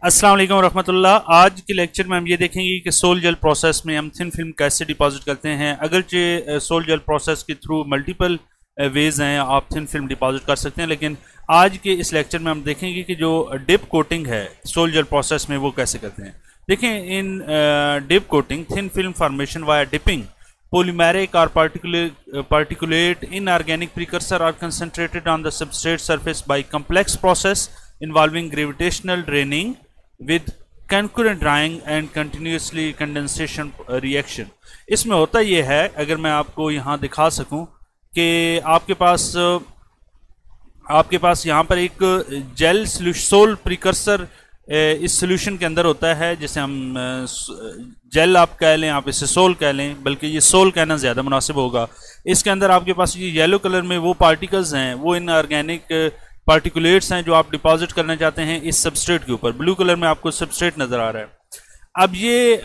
अस्सलाम वालेकुम रहमतुल्लाह। आज के लेक्चर में हम ये देखेंगे कि सोल जेल प्रोसेस में हम थिन फिल्म कैसे डिपॉजिट करते हैं। अगरचे सोल जेल प्रोसेस के थ्रू मल्टीपल वेज हैं, आप थिन फिल्म डिपॉजिट कर सकते हैं, लेकिन आज के इस लेक्चर में हम देखेंगे कि जो डिप कोटिंग है सोल जेल प्रोसेस में वो कैसे करते हैं। देखें, in dip coating thin film formation via dipping polymeric or particulate inorganic precursor are concentrated on the substrate surface by complex process involving gravitational draining with concurrent drying and continuously condensation reaction। इसमें होता ये है, अगर मैं आपको यहाँ दिखा सकूं कि आपके पास यहाँ पर एक जेल सोल प्रिकर्सर इस सोल्यूशन के अंदर होता है, जिसे हम जेल आप कह लें, आप इसे सोल कह लें, बल्कि ये सोल कहना ज़्यादा मुनासिब होगा। इसके अंदर आपके पास ये येलो कलर में वो पार्टिकल्स हैं, वो इनऑर्गेनिक पार्टिकुलेट्स हैं जो आप डिपॉजिट करना चाहते हैं इस सबस्ट्रेट के ऊपर। ब्लू कलर में आपको सबस्ट्रेट नज़र आ रहा है। अब ये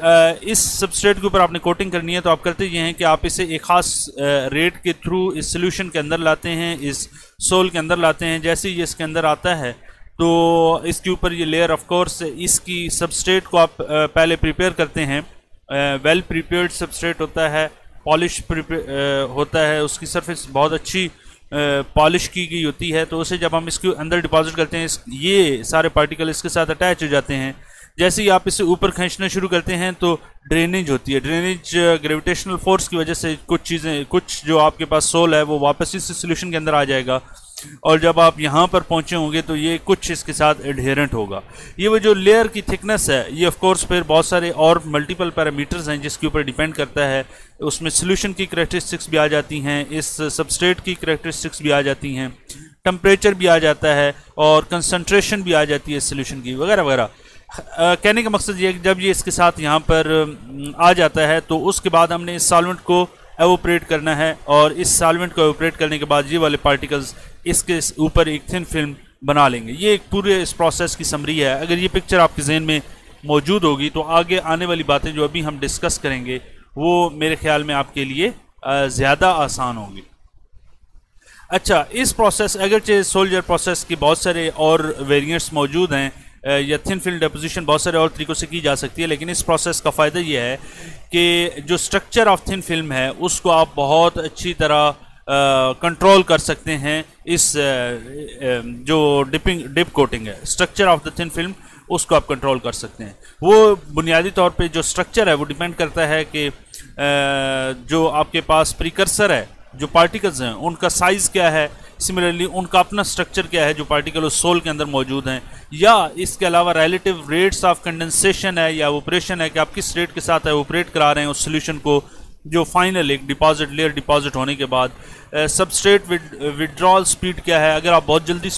इस सबस्ट्रेट के ऊपर आपने कोटिंग करनी है, तो आप करते ये हैं कि आप इसे एक ख़ास रेट के थ्रू इस सोल्यूशन के अंदर लाते हैं, इस सोल के अंदर लाते हैं। जैसे ही ये इसके अंदर आता है तो इसके ऊपर ये लेयर ऑफ कोर्स इसकी सबस्ट्रेट को आप पहले प्रिपेयर करते हैं। वेल प्रिपेयर्ड सबस्ट्रेट होता है, पॉलिश होता है, उसकी सरफेस बहुत अच्छी पॉलिश की गई होती है। तो उसे जब हम इसके अंदर डिपॉजिट करते हैं, ये सारे पार्टिकल इसके साथ अटैच हो जाते हैं। जैसे ही आप इसे ऊपर खींचना शुरू करते हैं तो ड्रेनेज होती है। ड्रेनेज ग्रेविटेशनल फोर्स की वजह से कुछ जो आपके पास सोल है वो वापस इस सोल्यूशन के अंदर आ जाएगा, और जब आप यहाँ पर पहुँचे होंगे तो ये कुछ इसके साथ एडहेरेंट होगा। ये वो जो लेयर की थिकनेस है, ये ऑफ कोर्स फिर बहुत सारे और मल्टीपल पैरामीटर्स हैं जिसके ऊपर डिपेंड करता है। उसमें सोल्यूशन की करैक्टरिस्टिक्स भी आ जाती हैं, इस सबस्ट्रेट की करैक्टरिस्टिक्स भी आ जाती हैं, टेम्परेचर भी आ जाता है, और कंसनट्रेशन भी आ जाती है सोल्यूशन की, वगैरह वगैरह। कहने का मकसद ये है कि जब ये इसके साथ यहाँ पर आ जाता है तो उसके बाद हमने इस सॉल्वेंट को एवोपरेट करना है, और इस सॉल्वेंट को एवोपरेट करने के बाद ये वाले पार्टिकल्स इसके ऊपर एक थिन फिल्म बना लेंगे। ये एक पूरे इस प्रोसेस की समरी है। अगर ये पिक्चर आपके जहन में मौजूद होगी तो आगे आने वाली बातें जो अभी हम डिस्कस करेंगे वो मेरे ख्याल में आपके लिए ज़्यादा आसान होंगी। अच्छा, इस प्रोसेस अगरचे सोल जेल प्रोसेस के बहुत सारे और वेरिएंट्स मौजूद हैं, या थिन फिल्म डिपोजिशन बहुत सारे और तरीक़ों से की जा सकती है, लेकिन इस प्रोसेस का फ़ायदा ये है कि जो स्ट्रक्चर ऑफ थिन फिल्म है उसको आप बहुत अच्छी तरह कंट्रोल कर सकते हैं। इस जो डिप कोटिंग है, structure of the thin film, उसको आप कंट्रोल कर सकते हैं। वो बुनियादी तौर पे जो स्ट्रक्चर है वो डिपेंड करता है कि जो आपके पास प्रिकर्सर है, जो पार्टिकल्स हैं उनका साइज़ क्या है, सिमिलरली उनका अपना स्ट्रक्चर क्या है जो पार्टिकल उस सोल के अंदर मौजूद हैं, या इसके अलावा रिलेटिव रेट्स ऑफ कंडेंसेशन है या ऑपरेशन है कि आप किस रेट के साथ ऑपरेट करा रहे हैं उस सोल्यूशन को, जो फाइनल एक डिपॉजिट लेयर डिपॉजिट होने के बाद। सबस्ट्रेट विड्रॉल स्पीड क्या है, अगर आप बहुत जल्दी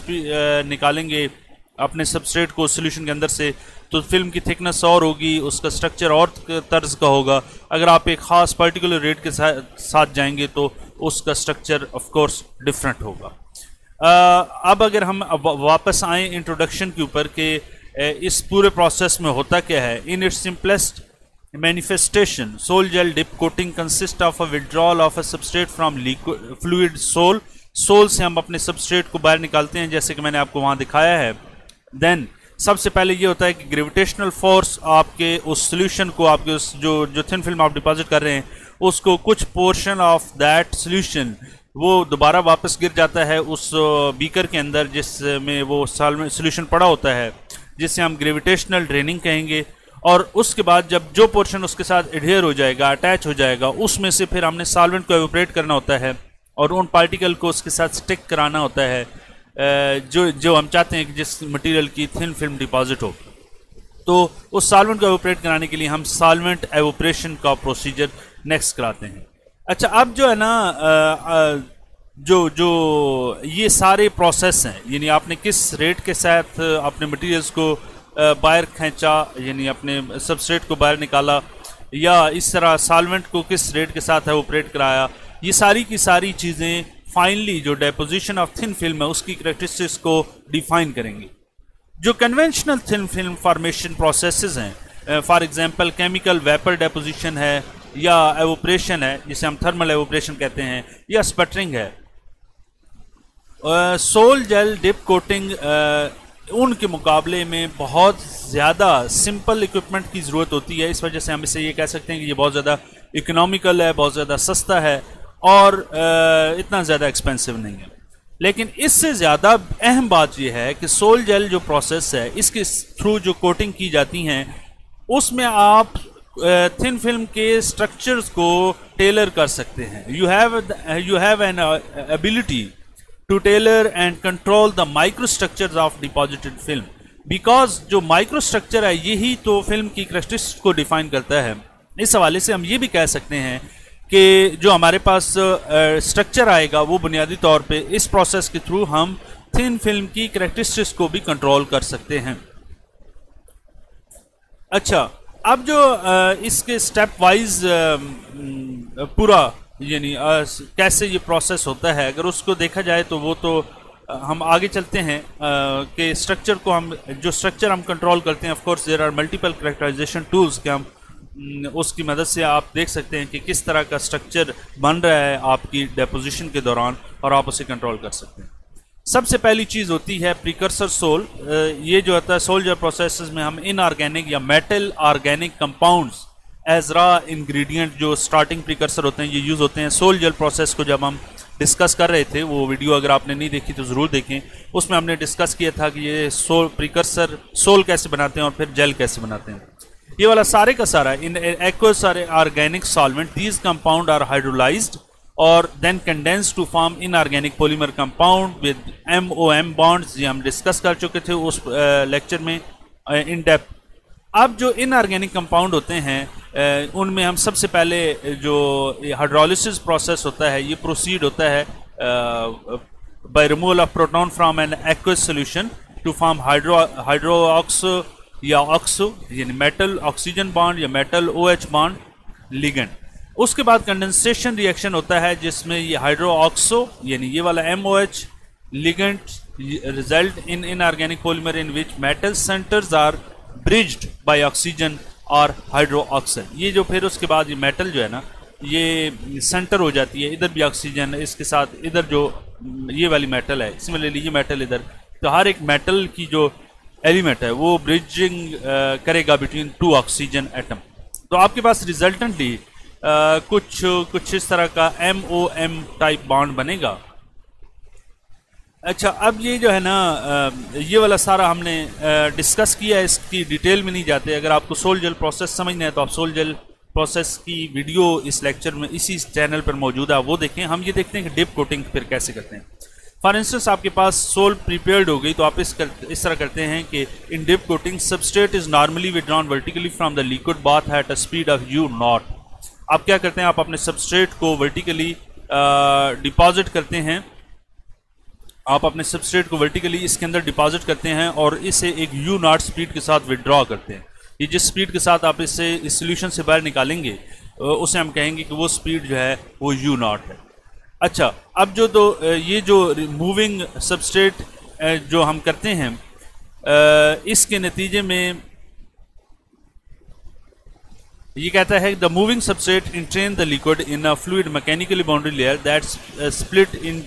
निकालेंगे अपने सबस्ट्रेट को सोल्यूशन के अंदर से तो फिल्म की थिकनेस और होगी, उसका स्ट्रक्चर और तर्ज का होगा। अगर आप एक ख़ास पर्टिकुलर रेट के साथ जाएंगे तो उसका स्ट्रक्चर ऑफ कोर्स डिफरेंट होगा। अब अगर हम वापस आएँ इंट्रोडक्शन के ऊपर कि इस पूरे प्रोसेस में होता क्या है। In its simplest manifestation, sol gel dip coating consist of a withdrawal of a substrate from fluid sol. Sol से हम अपने सबस्ट्रेट को बाहर निकालते हैं, जैसे कि मैंने आपको वहाँ दिखाया है। देन सबसे पहले ये होता है कि ग्रेविटेशनल फोर्स आपके उस सोल्यूशन को, आपके उस जो थिन फिल्म आप डिपॉजिट कर रहे हैं उसको, कुछ पोर्शन ऑफ दैट सोल्यूशन वो दोबारा वापस गिर जाता है उस बीकर के अंदर जिसमें वो सोल्यूशन पड़ा होता है, जिससे हम ग्रेविटेशनल ड्रेनिंग कहेंगे। और उसके बाद जब जो पोर्शन उसके साथ एडहेयर हो जाएगा, अटैच हो जाएगा, उसमें से फिर हमने सॉल्वेंट को एवोपरेट करना होता है और उन पार्टिकल को उसके साथ स्टिक कराना होता है जो हम चाहते हैं कि जिस मटेरियल की थिन फिल्म डिपॉजिट हो। तो उस सॉल्वेंट को एवोपरेट कराने के लिए हम सॉल्वेंट एवोपरेशन का प्रोसीजर नेक्स्ट कराते हैं। अच्छा, अब जो है ना जो ये सारे प्रोसेस हैं, यानी आपने किस रेट के साथ अपने मटेरियल्स को बाहर खींचा, यानी अपने सबस्ट्रेट को बाहर निकाला, या इस तरह सॉल्वेंट को किस रेट के साथ है ऑपरेट कराया, ये सारी की सारी चीज़ें फाइनली जो डेपोजिशन ऑफ थिन फिल्म है उसकी करैक्टरिस्टिक्स को डिफाइन करेंगी। जो conventional thin film formation processes हैं, for example chemical vapour deposition है, या एवोपरेशन है जिसे हम थर्मल एवोपरेशन कहते हैं, या स्पटरिंग है। सोल जेल डिप कोटिंग उनके मुकाबले में बहुत ज़्यादा सिंपल इक्विपमेंट की ज़रूरत होती है। इस वजह से हम इसे ये कह सकते हैं कि ये बहुत ज़्यादा इकोनॉमिकल है, बहुत ज़्यादा सस्ता है और इतना ज़्यादा एक्सपेंसिव नहीं है। लेकिन इससे ज़्यादा अहम बात यह है कि सोल जेल जो प्रोसेस है, इसके थ्रू जो कोटिंग की जाती हैं, उसमें आप थिन फिल्म के स्ट्रक्चर्स को टेलर कर सकते हैं। You have an ability to tailor and control the microstructures of deposited film, because जो microstructure है यही तो फिल्म की characteristics को डिफाइन करता है। इस हवाले से हम ये भी कह सकते हैं कि जो हमारे पास स्ट्रक्चर आएगा वो बुनियादी तौर पे इस प्रोसेस के थ्रू हम थिन फिल्म की characteristics को भी कंट्रोल कर सकते हैं। अच्छा, अब जो इसके स्टेप वाइज पूरा यानी कैसे ये प्रोसेस होता है, अगर उसको देखा जाए तो वो तो हम आगे चलते हैं कि स्ट्रक्चर को हम जो स्ट्रक्चर हम कंट्रोल करते हैं, of course there are multiple characterisation tools के हम उसकी मदद से आप देख सकते हैं कि किस तरह का स्ट्रक्चर बन रहा है आपकी डेपोजिशन के दौरान और आप उसे कंट्रोल कर सकते हैं। सबसे पहली चीज़ होती है प्रिकर्सर सोल। ये जो होता है सोल जेल प्रोसेस में हम इनऑर्गेनिक या मेटल ऑर्गेनिक कंपाउंड्स एज रा इंग्रेडिएंट जो स्टार्टिंग प्रिकर्सर होते हैं ये यूज़ होते हैं। सोल जेल प्रोसेस को जब हम डिस्कस कर रहे थे, वो वीडियो अगर आपने नहीं देखी तो ज़रूर देखें, उसमें हमने डिस्कस किया था कि ये सोल प्रिकर्सर सोल कैसे बनाते हैं और फिर जेल कैसे बनाते हैं। ये वाला सारे का सारा in aqueous organic solvent, these compound are hydrolysed और then condense to form inorganic polymer compound with MOM bonds. ये हम डिस्कस कर चुके थे उस लेक्चर में इन डेप्थ। अब जो इनऑर्गेनिक कंपाउंड होते हैं उनमें हम सबसे पहले जो हाइड्रोलिसिस प्रोसेस होता है ये प्रोसीड होता है by removal of proton from an aqueous solution to form hydroxo या ऑक्सो यानी मेटल ऑक्सीजन बॉन्ड या मेटल OH बॉन्ड लिगेंड। उसके बाद कंडेंसेशन रिएक्शन होता है जिसमें ये हाइड्रोक्सो यानी ये वाला MOH ligand result in inorganic polymer in which metal centres are bridged by oxygen और हाइड्रोक्साइड। ये जो फिर उसके बाद ये मेटल जो है ना ये सेंटर हो जाती है, इधर भी ऑक्सीजन इसके साथ इधर जो ये वाली मेटल है सिमिलरली ये मेटल इधर, तो हर एक मेटल की जो एलिमेंट है वो ब्रिजिंग करेगा बिटवीन टू ऑक्सीजन एटम। तो आपके पास रिजल्टेंटली कुछ इस तरह का MOM टाइप बॉन्ड बनेगा। अच्छा, अब ये जो है ना ये वाला सारा हमने डिस्कस किया है, इसकी डिटेल में नहीं जाते। अगर आपको सोल जेल प्रोसेस समझना है तो आप सोल जेल प्रोसेस की वीडियो इस लेक्चर में इसी चैनल पर मौजूद है, वो देखें। हम ये देखते हैं कि डिप कोटिंग फिर कैसे करते हैं। फॉर इंस्टेंस आपके पास सोल प्रिपेयर्ड हो गई तो आप इस तरह करते हैं कि in dip coating substrate is normally withdrawn vertically from the liquid bath at a speed of U0। आप क्या करते हैं, आप अपने सबस्ट्रेट को वर्टिकली डिपॉजिट करते हैं, आप अपने सबस्ट्रेट को वर्टिकली इसके अंदर डिपॉजिट करते हैं और इसे एक U0 स्पीड के साथ विड्रॉ करते हैं। ये जिस स्पीड के साथ आप इसे इस सोल्यूशन से बाहर निकालेंगे उसे हम कहेंगे कि वो स्पीड जो है वो U0 है। अच्छा, अब ये जो मूविंग सबस्ट्रेट जो हम करते हैं इसके नतीजे में ये कहता है the moving substrate entrain the liquid in a fluid mechanically boundary layer that's split in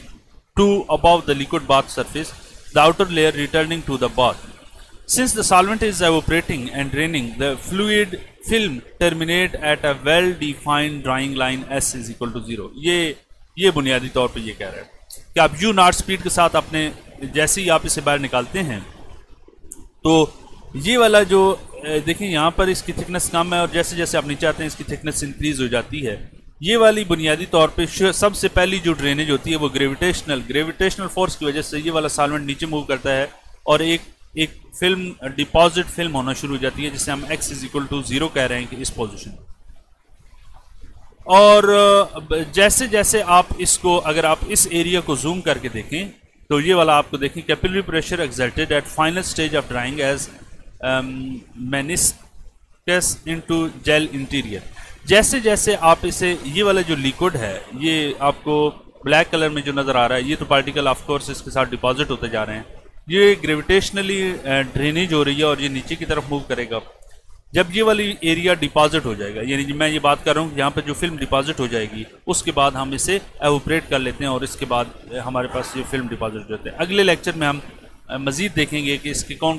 two above the liquid bath surface, the outer layer returning to the bath. Since the solvent is evaporating and draining, the fluid film terminate at a well-defined drying line S is equal to 0. ये बुनियादी तौर पे ये कह रहा है कि आप U0 स्पीड के साथ अपने जैसे ही आप इसे बाहर निकालते हैं तो ये वाला जो देखिए यहाँ पर इसकी थिकनेस कम है और जैसे जैसे आप नीचे आते हैं इसकी थिकनेस इंक्रीज हो जाती है। ये वाली बुनियादी तौर पे सबसे पहली जो ड्रेनेज होती है वो ग्रेविटेशनल फोर्स की वजह से ये वाला सॉल्वेंट नीचे मूव करता है और एक फिल्म डिपॉजिट फिल्म होना शुरू हो जाती है जिसे हम x इज इक्वल टू 0 कह रहे हैं कि इस पोजीशन। और जैसे जैसे आप इसको अगर आप इस एरिया को जूम करके देखें तो ये वाला आपको देखें capillary pressure exerted at final stage of drying as meniscus into gel interior. जैसे जैसे आप इसे ये वाला जो लिक्विड है ये आपको ब्लैक कलर में जो नज़र आ रहा है ये तो पार्टिकल ऑफ कोर्स इसके साथ डिपॉजिट होते जा रहे हैं, ये ग्रेविटेशनली ड्रेनेज हो रही है और ये नीचे की तरफ मूव करेगा। जब ये वाली एरिया डिपॉजिट हो जाएगा, यानी मैं ये बात कर रहा हूँ कि यहाँ पर जो फिल्म डिपॉजिट हो जाएगी उसके बाद हम इसे एवोपरेट कर लेते हैं और इसके बाद हमारे पास ये फिल्म डिपॉजिट हो जाते हैं। अगले लेक्चर में हम मज़ीद देखेंगे कि इसके कौन कौन